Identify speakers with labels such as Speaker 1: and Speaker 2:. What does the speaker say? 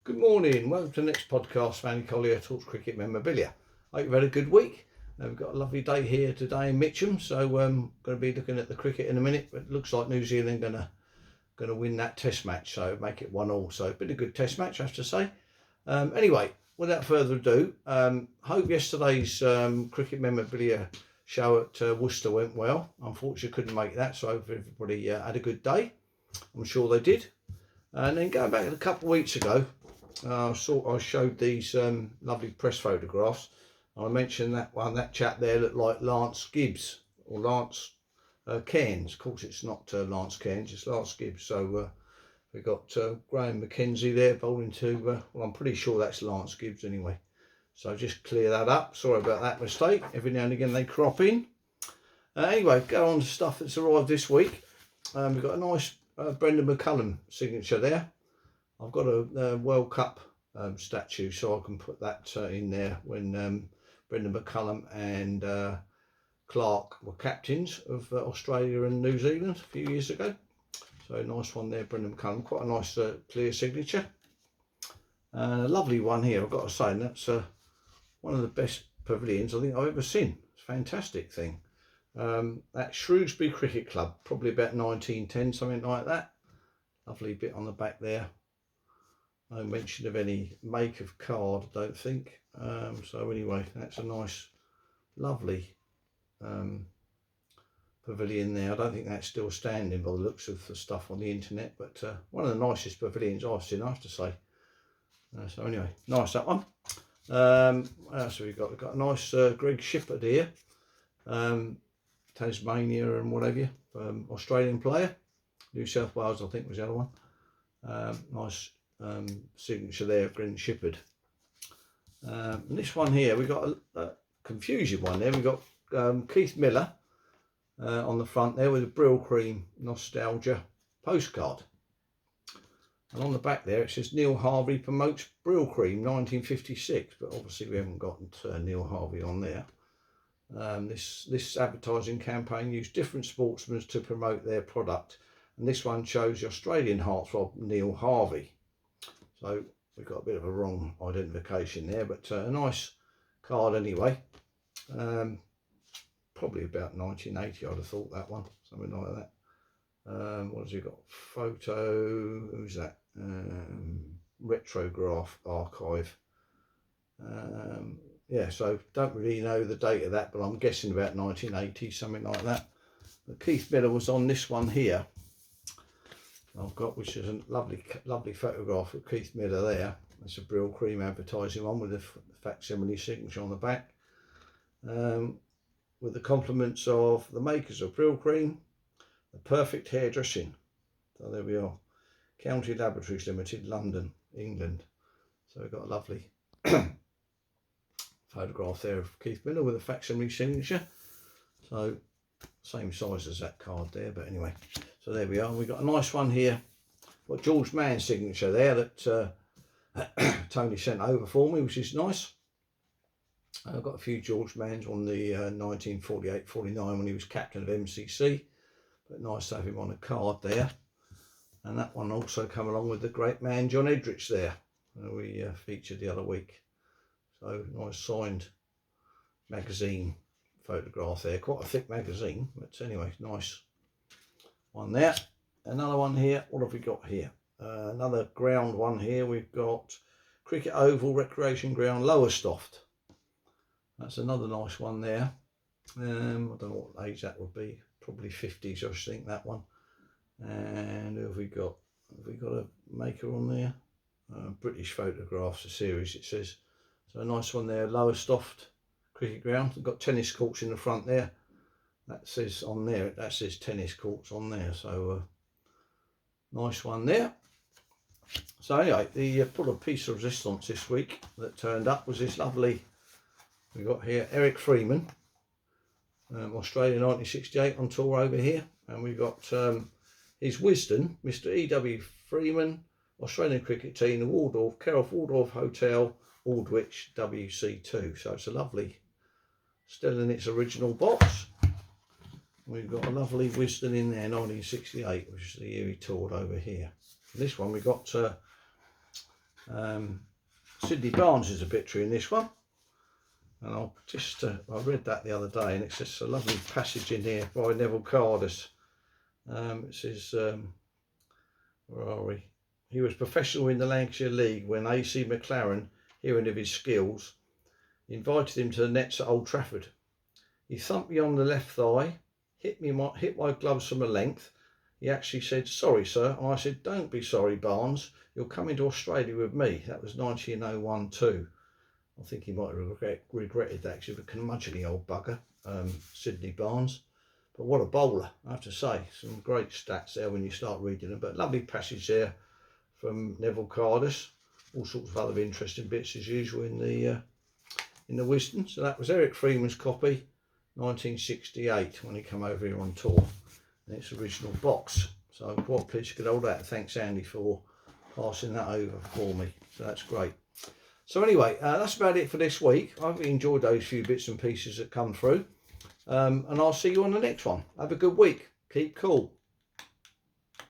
Speaker 1: Good morning, welcome to the next podcast, Collier-talks cricket memorabilia. Hope you've had a good week. We've got a lovely day here today in Mitcham, so I'm going to be looking at the cricket in a minute, but it looks like New Zealand going to win that test match, so make it 1-1. So been a good test match, I have to say. Anyway, without further ado, hope yesterday's cricket memorabilia show at Worcester went well. Unfortunately couldn't make that, so hope everybody had a good day. I'm sure they did. And then going back a couple of weeks ago, I showed these lovely press photographs. I mentioned that chap there looked like Lance Gibbs or Lance Cairns. Of course, it's not Lance Cairns, it's Lance Gibbs. So we've got Graham McKenzie there bowling to, well, I'm pretty sure that's Lance Gibbs anyway. So just clear that up. Sorry about that mistake. Every now and again they crop in. Anyway, go on to stuff that's arrived this week. We've got a nice Brendan McCullum signature there. I've got a World Cup statue, so I can put that in there when Brendan McCullum and Clark were captains of Australia and New Zealand a few years ago. So a nice one there, Brendan McCullum. Quite a nice clear signature. And a lovely one here, I've got to say, and that's one of the best pavilions I think I've ever seen. It's a fantastic thing. At Shrewsbury Cricket Club, probably about 1910, something like that. Lovely bit on the back there. No mention of any make of card, I don't think. So anyway, that's a nice, lovely pavilion there. I don't think that's still standing by the looks of the stuff on the internet, but one of the nicest pavilions I've seen, I have to say. So anyway, nice that one. What else have we got? We've got a nice Greg Shippard here. Tasmania and whatever, Australian player. New South Wales, I think, was the other one. Nice signature there of Greg Shippard. And this one here, we got a confusing one there. We got Keith Miller on the front there with a Brill Cream nostalgia postcard. And on the back there it says Neil Harvey promotes Brill Cream 1956, but obviously we haven't got Neil Harvey on there. This advertising campaign used different sportsmen to promote their product, and this one shows the Australian heartthrob Neil Harvey. So we've got a bit of a wrong identification there, but a nice card anyway. Probably about 1980, I'd have thought, that one, something like that. What has he got? Photo, who's that? Retrograph archive. Yeah, so don't really know the date of that, but I'm guessing about 1980, something like that. But Keith Miller was on this one here. I've got, which is a lovely photograph of Keith Miller there. That's a Brill Cream advertising one with a facsimile signature on the back. With the compliments of the makers of Brill Cream, the perfect hairdressing. So there we are. County Laboratories Limited, London, England. So we've got a lovely photograph there of Keith Miller with a facsimile signature. So same size as that card there, but anyway. So there we are. We've got a nice one here. Got George Mann's signature there that Tony sent over for me, which is nice. I've got a few George Manns on the 1948-49 when he was captain of MCC. But nice to have him on a card there. And that one also come along with the great man John Edrich there, we featured the other week. So nice signed magazine photograph there. Quite a thick magazine, but anyway, nice one there. Another one here. What have we got here? Another ground one here. We've got Cricket Oval Recreation Ground, Lowestoft. That's another nice one there. I don't know what age that would be. Probably 50s, I think, that one. And who have we got? Have we got a maker on there? British Photographs, a series, it says. So a nice one there, Lowestoft Cricket Ground. We've got tennis courts in the front there. That says on there, that says tennis courts on there. So nice one there. So anyway, the put a piece of resistance this week that turned up was this lovely, we got here Eric Freeman, Australia 1968 on tour over here. And we got his Wisden, Mr. E.W. Freeman, Australian cricket team, the Waldorf, Kerrith Waldorf Hotel, Aldwych, WC2. So it's a lovely, still in its original box. We've got a lovely Wisden in there, 1968, which is the year he toured over here. And this one we got Sydney Barnes is obituary in this one, and I'll just I read that the other day, and it's just a lovely passage in here by Neville Cardus. It says, where are we? He was professional in the Lancashire League when AC McLaren, hearing of his skills, invited him to the nets at Old Trafford. He thumped me on the left thigh, hit my gloves from a length. He actually said, "Sorry, sir." And I said, "Don't be sorry, Barnes. You'll come into Australia with me." That was 1901-2. I think he might have regretted that, actually, the curmudgeonly old bugger, Sydney Barnes. But what a bowler, I have to say. Some great stats there when you start reading them. But lovely passage there from Neville Cardus. All sorts of other interesting bits as usual in the Wisden. So that was Eric Freeman's copy, 1968, when he came over here on tour. In its original box. So I'm quite pleased to get all that. Thanks, Andy, for passing that over for me. So that's great. So anyway, that's about it for this week. I hope you enjoyed those few bits and pieces that come through. And I'll see you on the next one. Have a good week. Keep cool.